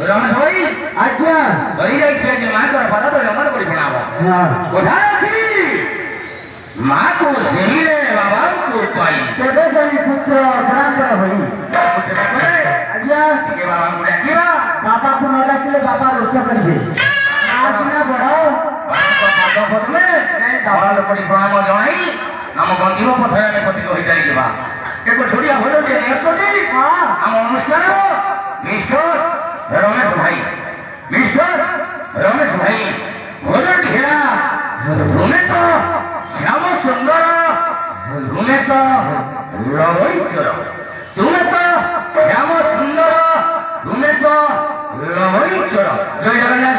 रमेश भाई आज्ञा शरीर से माँ को पता तो नमन कर माँ को सही रे बाबा को पाई तेरे सही पुत्र श्राद्ध होई आज्ञा के बाबा को डाकिबा बाबा को न डाकिले बाबा रोषा करबे आसना बड़ो बाबा पद में बाबा लोकडी प्रणाम जणाई हम गंधीव पथरे में पति को हिताई देबा एको छोड़िया होलो जे नेसोटी हां हम अनुष्ठान मिस्टर रमेश भाई भोजन ढेरा तुम्हें तो श्याम सुंदर तुम्हें तो लवैचर तुम्हें तो श्याम सुंदर तुम्हें तो लवैचर जय जगन्नाथ